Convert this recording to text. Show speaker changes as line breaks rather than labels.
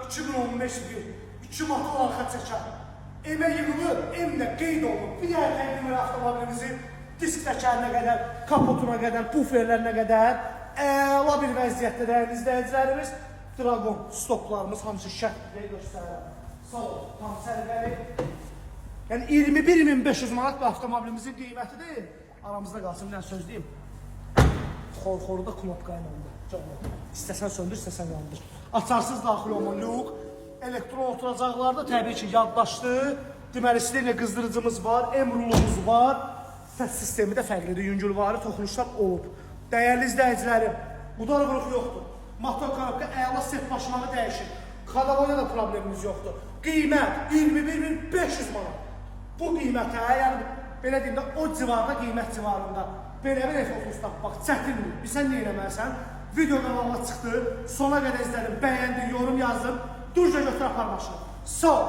2015 il 2 motor arxa çəkər. Emə yığılır, emdə qeyd olunur. Bir yer təqdim avtomobilimizi disk təkərinə qədər, kapotuna qədər, buferlərinə qədər əla bir vəziyyətdə dəyərli izləyicilərimiz. Dragon stoplarımız hamısı şərtlə göstərirəm. Sağ ol, tam sərbəli. Yəni 21.500 manat bir avtomobilimizin qiymətidir. Aramızda qalsın, bir söz deyim. Xor-xoruda knopka ilə oldu. İstəsən söndür, istəsən yandır. Açarsız daxil olma lüq. Elektron oturacaqlarda təbii ki yaddaşdı. Deməli, silinə qızdırıcımız var, emrulumuz var. Səs sistemi də fərqlidir, yüngülvari toxunuşlar olub. Dəyərli izləyicilərim, budar vuruq yoxdur. Motor korobka əla set başmağı dəyişir. Kadavoyda da problemimiz yoxdur. Qiymət 21.500 manat. Bu qiymətə, yəni belə deyim də o civarda, qiymət civarında belə bir F30 tapmaq çətindir. Bilsən nə eləməlisən? Video qanalına çıxdı, sona qədər izlədim, bəyəndin, yorum yazdın, durca götür apar maşını. Sağ ol.